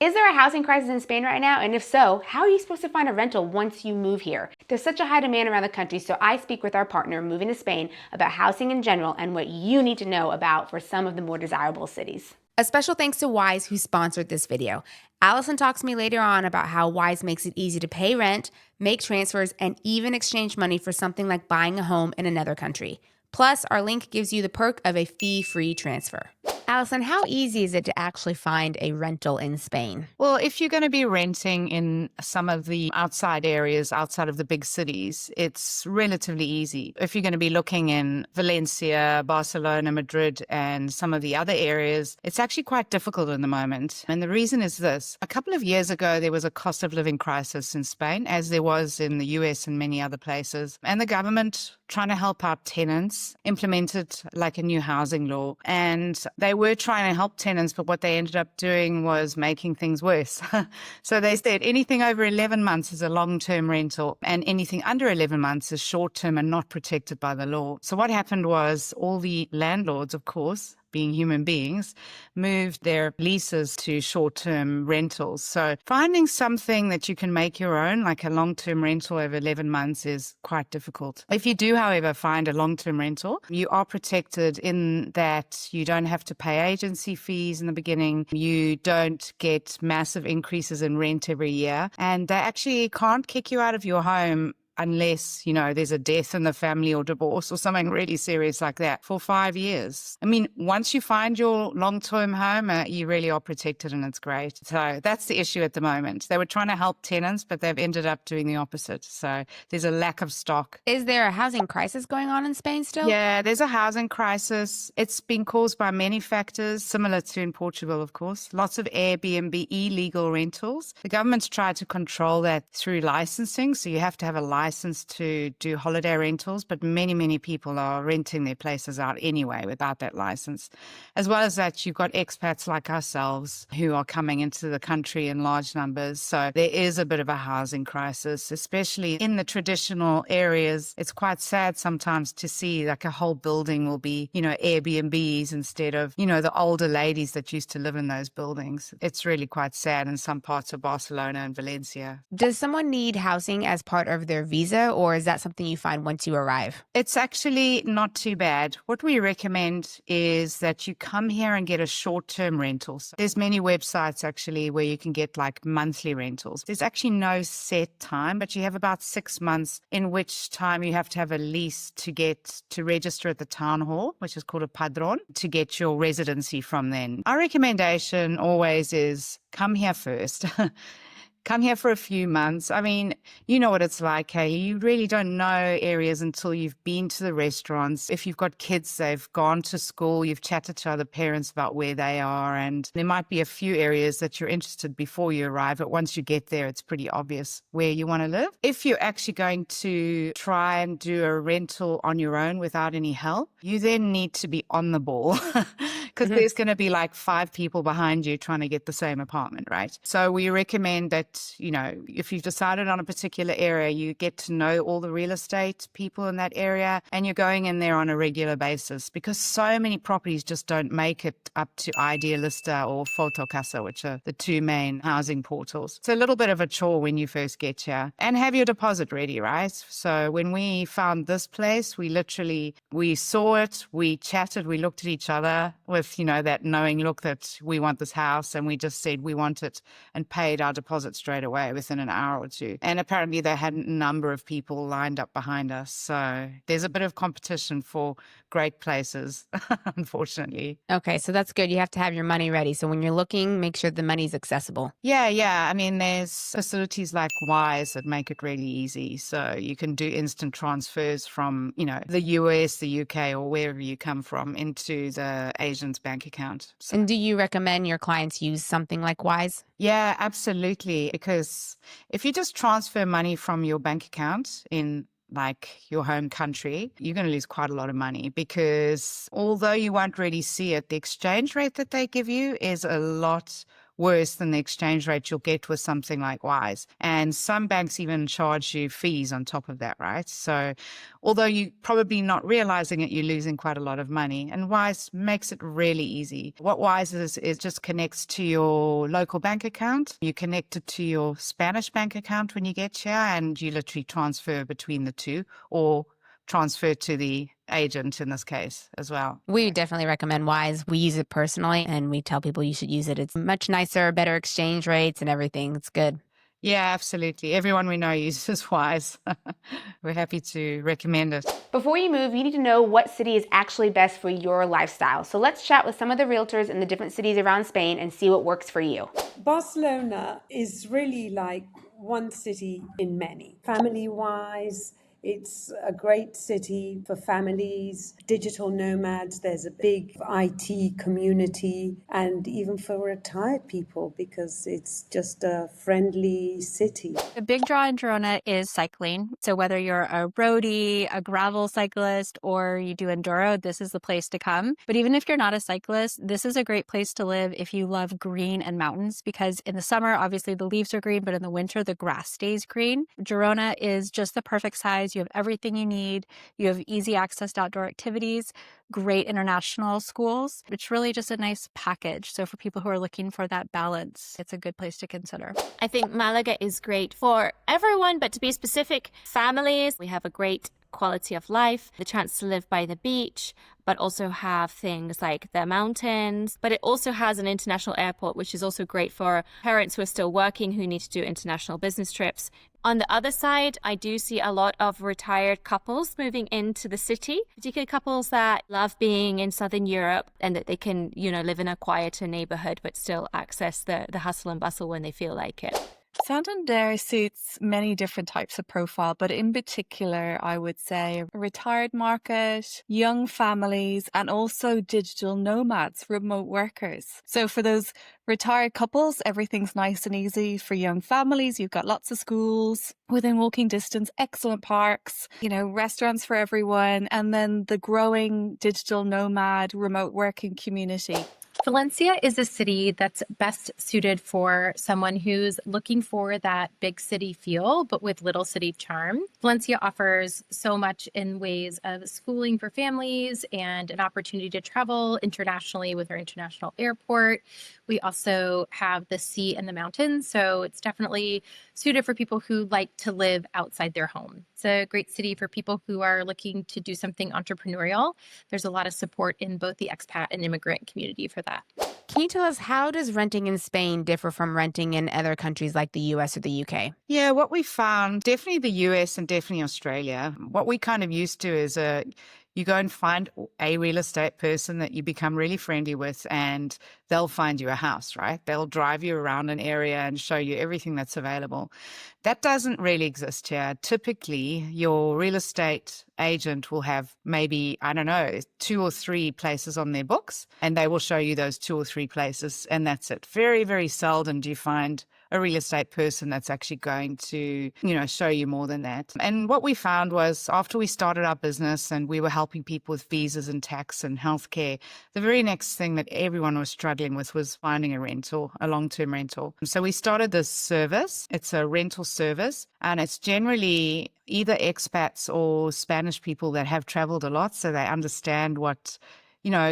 Is there a housing crisis in Spain right now? And if so, how are you supposed to find a rental once you move here? There's such a high demand around the country, so I speak with our partner moving to Spain about housing in general and what you need to know about for some of the more desirable cities. A special thanks to Wise, who sponsored this video. Alison talks to me later on about how Wise makes it easy to pay rent, make transfers, and even exchange money for something like buying a home in another country. Plus, our link gives you the perk of a fee-free transfer. Alison, how easy is it to actually find a rental in Spain? Well, if you're going to be renting in some of the outside areas, outside of the big cities, it's relatively easy. If you're going to be looking in Valencia, Barcelona, Madrid, and some of the other areas, it's actually quite difficult in the moment. And the reason is this. A couple of years ago, there was a cost of living crisis in Spain, as there was in the US and many other places. And the government, trying to help out tenants, implemented like a new housing law. And they were trying to help tenants, but what they ended up doing was making things worse. So they said anything over 11 months is a long-term rental and anything under 11 months is short-term and not protected by the law. So what happened was all the landlords, of course, being human beings, moved their leases to short-term rentals. So finding something that you can make your own, like a long-term rental over 11 months, is quite difficult. If you do, however, find a long-term rental, you are protected in that you don't have to pay agency fees in the beginning. You don't get massive increases in rent every year. And they actually can't kick you out of your home unless, there's a death in the family or divorce or something really serious like that for 5 years. I mean, once you find your long-term home, you really are protected and it's great. So that's the issue at the moment. They were trying to help tenants, but they've ended up doing the opposite. So there's a lack of stock. Is there a housing crisis going on in Spain still? Yeah, there's a housing crisis. It's been caused by many factors, similar to in Portugal, of course. Lots of Airbnb illegal rentals. The government's tried to control that through licensing. So you have to have a license to do holiday rentals, but many people are renting their places out anyway without that license. As well as that, you've got expats like ourselves who are coming into the country in large numbers. So there is a bit of a housing crisis, especially in the traditional areas. It's quite sad sometimes to see like a whole building will be, Airbnbs instead of, the older ladies that used to live in those buildings. It's really quite sad in some parts of Barcelona and Valencia. Does someone need housing as part of their visa, or is that something you find once you arrive? It's actually not too bad. What we recommend is that you come here and get a short-term rental. So there's many websites actually where you can get like monthly rentals. There's actually no set time, but you have about 6 months in which time you have to have a lease to register at the town hall, which is called a padrón, to get your residency from then. Our recommendation always is come here first. Come here for a few months. I mean, you know what it's like, hey? You really don't know areas until you've been to the restaurants. If you've got kids, they've gone to school, you've chatted to other parents about where they are, and there might be a few areas that you're interested before you arrive, but once you get there, it's pretty obvious where you want to live. If you're actually going to try and do a rental on your own without any help, you then need to be on the ball because there's going to be like 5 people behind you trying to get the same apartment, right? So we recommend that, if you've decided on a particular area, you get to know all the real estate people in that area and you're going in there on a regular basis because so many properties just don't make it up to Idealista or Fotocasa, which are the 2 main housing portals. It's a little bit of a chore when you first get here, and have your deposit ready, right? So when we found this place, we saw it, we chatted, we looked at each other with, that knowing look that we want this house, and we just said we want it and paid our deposit straight away within an hour or two. And apparently they had a number of people lined up behind us. So there's a bit of competition for great places, unfortunately. Okay, so that's good. You have to have your money ready. So when you're looking, make sure the money's accessible. Yeah. I mean, there's facilities like Wise that make it really easy. So you can do instant transfers from, the US, the UK, or wherever you come from into the agent's bank account. So. And do you recommend your clients use something like Wise? Yeah, absolutely. Because if you just transfer money from your bank account in like your home country, you're going to lose quite a lot of money because although you won't really see it, the exchange rate that they give you is a lot worse than the exchange rate you'll get with something like Wise. And some banks even charge you fees on top of that, right? So although you're probably not realizing it, you're losing quite a lot of money. And Wise makes it really easy. What Wise is just connects to your local bank account. You connect it to your Spanish bank account when you get here, and you literally transfer between the two, or transfer to the agent in this case as well. We definitely recommend Wise. We use it personally, and we tell people you should use it. It's much nicer, better exchange rates and everything. It's good. Yeah, absolutely. Everyone we know uses Wise. We're happy to recommend it. Before you move, you need to know what city is actually best for your lifestyle. So let's chat with some of the realtors in the different cities around Spain and see what works for you. Barcelona is really like one city in many. Family-wise, it's a great city for families, digital nomads. There's a big IT community, and even for retired people, because it's just a friendly city. The big draw in Girona is cycling. So whether you're a roadie, a gravel cyclist, or you do enduro, this is the place to come. But even if you're not a cyclist, this is a great place to live if you love green and mountains, because in the summer, obviously the leaves are green, but in the winter, the grass stays green. Girona is just the perfect size. You have everything you need. You have easy access to outdoor activities, great international schools. It's really just a nice package. So for people who are looking for that balance, it's a good place to consider. I think Malaga is great for everyone, but to be specific, families. We have a great quality of life, the chance to live by the beach, but also have things like the mountains. But it also has an international airport, which is also great for parents who are still working, who need to do international business trips. On the other side, I do see a lot of retired couples moving into the city, particularly couples that love being in Southern Europe and that they can, live in a quieter neighborhood, but still access the hustle and bustle when they feel like it. Santander suits many different types of profile, but in particular, I would say retired market, young families, and also digital nomads, remote workers. So for those retired couples, everything's nice and easy. For young families, you've got lots of schools within walking distance, excellent parks, restaurants for everyone, and then the growing digital nomad remote working community. Valencia is a city that's best suited for someone who's looking for that big city feel, but with little city charm. Valencia offers so much in ways of schooling for families and an opportunity to travel internationally with our international airport. We also have the sea and the mountains, so it's definitely suited for people who like to live outside their home. It's a great city for people who are looking to do something entrepreneurial. There's a lot of support in both the expat and immigrant community for that. Can you tell us, how does renting in Spain differ from renting in other countries like the US or the UK? Yeah, what we found, definitely the US and definitely Australia, what we kind of used to is you go and find a real estate person that you become really friendly with, and they'll find you a house, right? They'll drive you around an area and show you everything that's available. That doesn't really exist here. Typically, your real estate agent will have maybe, 2 or 3 places on their books, and they will show you those 2 or 3 places, and that's it. Very, very seldom do you find a real estate person that's actually going to, show you more than that. And what we found was, after we started our business and we were helping people with visas and tax and healthcare, the very next thing that everyone was struggling with was finding a rental, a long-term rental. So we started this service. It's a rental service, and it's generally either expats or Spanish people that have traveled a lot, so they understand what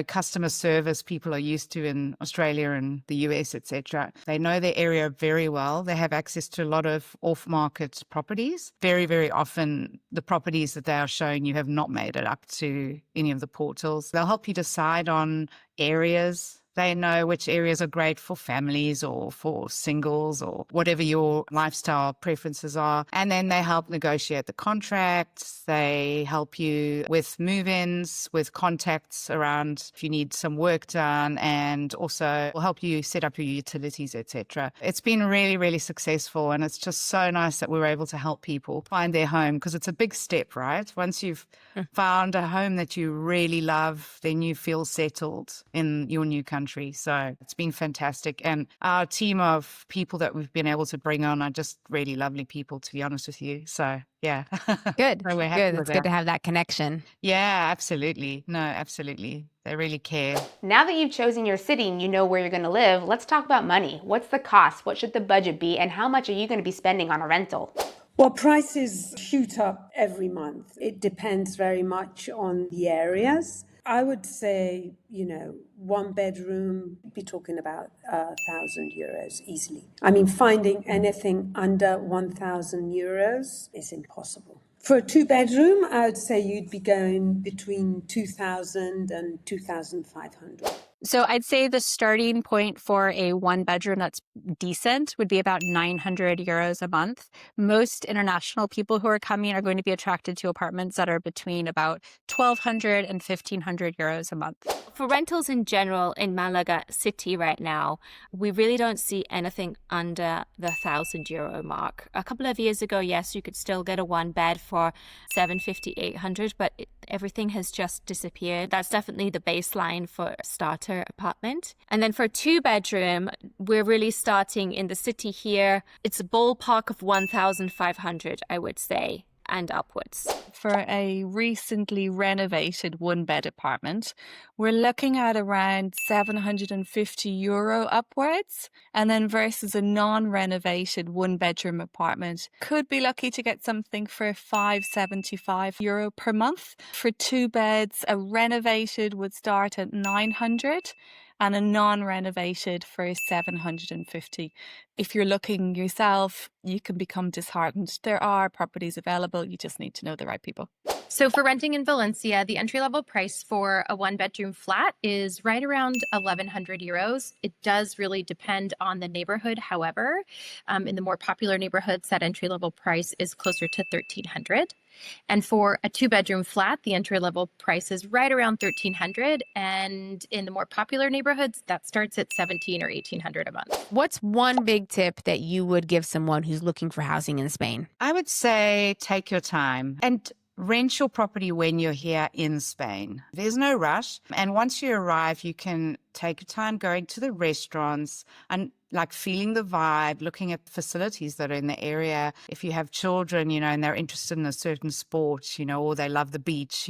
customer service people are used to in Australia and the US, etc. They know their area very well. They have access to a lot of off-market properties. Very, very often, the properties that they are showing you have not made it up to any of the portals. They'll help you decide on areas. They know which areas are great for families or for singles or whatever your lifestyle preferences are. And then they help negotiate the contracts. They help you with move-ins, with contacts around if you need some work done, and also will help you set up your utilities, etc. It's been really, really successful, and it's just so nice that we're able to help people find their home, because it's a big step, right? Once you've found a home that you really love, then you feel settled in your new country. country. So it's been fantastic. And our team of people that we've been able to bring on are just really lovely people, to be honest with you. So yeah. Good. So we're happy Good. with It's that. good to have that connection. Yeah, absolutely. No, absolutely. They really care. Now that you've chosen your city and you know where you're going to live, let's talk about money. What's the cost? What should the budget be? And how much are you going to be spending on a rental? Well, prices shoot up every month. It depends very much on the areas. I would say, one bedroom, be talking about €1,000 easily. I mean, finding anything under €1,000 is impossible. For a two-bedroom, I would say you'd be going between 2,000 and 2,500. So I'd say the starting point for a one bedroom that's decent would be about €900 a month. Most international people who are coming are going to be attracted to apartments that are between about €1,200 and €1,500 a month. For rentals in general in Malaga city right now, we really don't see anything under the €1,000 mark. A couple of years ago, yes, you could still get a one bed for $750, $800, but everything has just disappeared. That's definitely the baseline for a starter apartment. And then for a two bedroom, we're really starting in the city here. It's a ballpark of 1,500, I would say, and upwards. For a recently renovated one bed apartment, we're looking at around €750 upwards. And then versus a non-renovated one bedroom apartment, could be lucky to get something for €575 per month. For two beds, a renovated would start at 900 and a non-renovated for 750. If you're looking yourself, you can become disheartened. There are properties available. You just need to know the right people. So for renting in Valencia, the entry-level price for a one-bedroom flat is right around €1,100. It does really depend on the neighborhood. However, in the more popular neighborhoods, that entry-level price is closer to $1,300. And for a two-bedroom flat, the entry-level price is right around $1,300. And in the more popular neighborhoods, that starts at $1,700 or $1,800 a month. What's one big tip that you would give someone who's looking for housing in Spain? I would say take your time and rent your property when you're here in Spain. There's no rush. And once you arrive, you can take your time going to the restaurants and like feeling the vibe, looking at facilities that are in the area. If you have children, and they're interested in a certain sport, or they love the beach,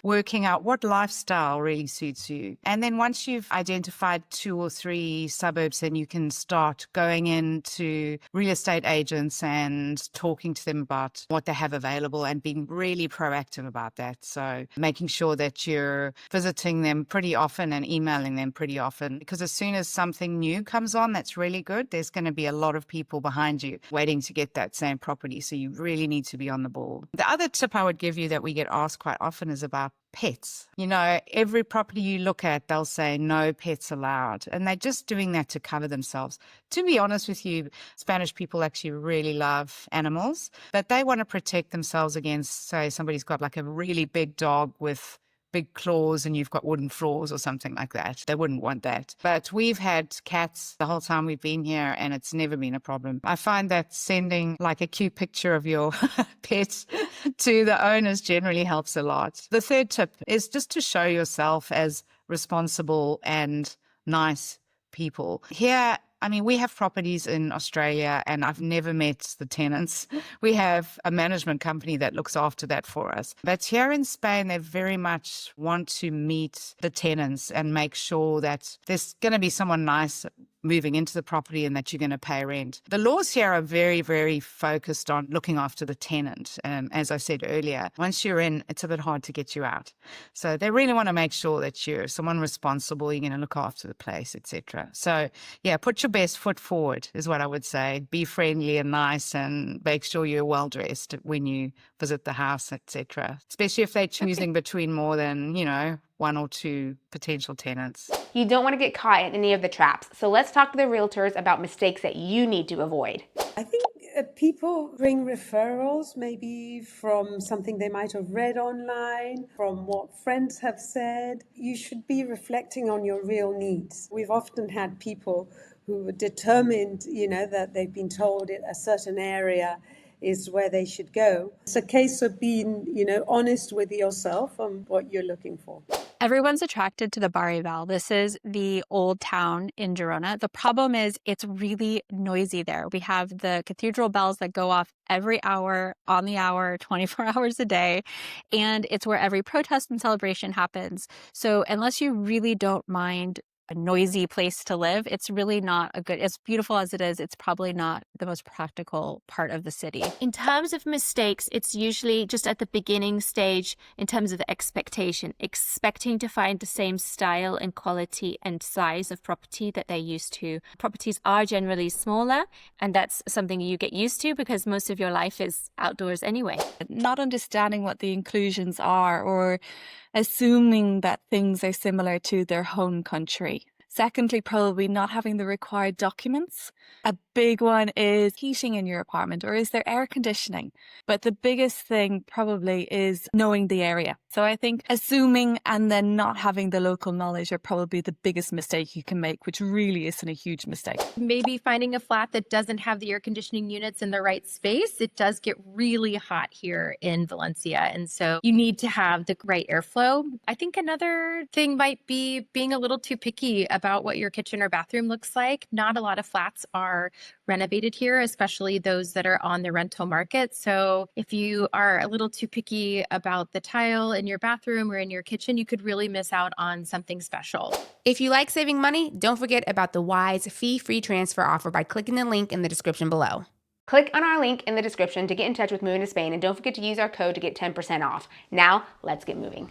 working out what lifestyle really suits you. And then once you've identified 2 or 3 suburbs, then you can start going into real estate agents and talking to them about what they have available and being really proactive about that. So making sure that you're visiting them pretty often and emailing them pretty often, because as soon as something new comes on that's really good, there's going to be a lot of people behind you waiting to get that same property. So you really need to be on the ball. The other tip I would give you that we get asked quite often is about pets. Every property you look at, they'll say no pets allowed. And they're just doing that to cover themselves. To be honest with you, Spanish people actually really love animals, but they want to protect themselves against, say, somebody's got like a really big dog with big claws and you've got wooden floors or something like that. They wouldn't want that. But we've had cats the whole time we've been here and it's never been a problem. I find that sending like a cute picture of your pet to the owners generally helps a lot. The third tip is just to show yourself as responsible and nice people. Here, we have properties in Australia and I've never met the tenants. We have a management company that looks after that for us. But here in Spain, they very much want to meet the tenants and make sure that there's going to be someone nice moving into the property and that you're going to pay rent. The laws here are very, very focused on looking after the tenant. As I said earlier, once you're in, it's a bit hard to get you out. So they really want to make sure that you're someone responsible, you're going to look after the place, etc. So yeah, put your best foot forward is what I would say. Be friendly and nice and make sure you're well dressed when you visit the house, etc. Especially if they're choosing between more than, 1 or 2 potential tenants. You don't want to get caught in any of the traps. So let's talk to the realtors about mistakes that you need to avoid. I think people bring referrals maybe from something they might have read online, from what friends have said. You should be reflecting on your real needs. We've often had people who were determined, that they've been told a certain area is where they should go. It's a case of being, honest with yourself on what you're looking for. Everyone's attracted to the Barri Val. This is the old town in Girona. The problem is it's really noisy there. We have the cathedral bells that go off every hour, on the hour, 24 hours a day, and it's where every protest and celebration happens. So unless you really don't mind a noisy place to live, it's really not a good, as beautiful as it is, it's probably not the most practical part of the city. In terms of mistakes, it's usually just at the beginning stage in terms of the expectation, expecting to find the same style and quality and size of property that they're used to. Properties are generally smaller, and that's something you get used to because most of your life is outdoors anyway. Not understanding what the inclusions are or assuming that things are similar to their home country. Secondly, probably not having the required documents. A big one is heating in your apartment, or is there air conditioning? But the biggest thing probably is knowing the area. So I think assuming and then not having the local knowledge are probably the biggest mistake you can make, which really isn't a huge mistake. Maybe finding a flat that doesn't have the air conditioning units in the right space. It does get really hot here in Valencia, and so you need to have the right airflow. I think another thing might be being a little too picky about what your kitchen or bathroom looks like. Not a lot of flats are renovated here, especially those that are on the rental market. So if you are a little too picky about the tile in your bathroom or in your kitchen, you could really miss out on something special. If you like saving money, don't forget about the Wise fee-free transfer offer by clicking the link in the description below. Click on our link in the description to get in touch with Moving to Spain, and don't forget to use our code to get 10% off. Now, let's get moving.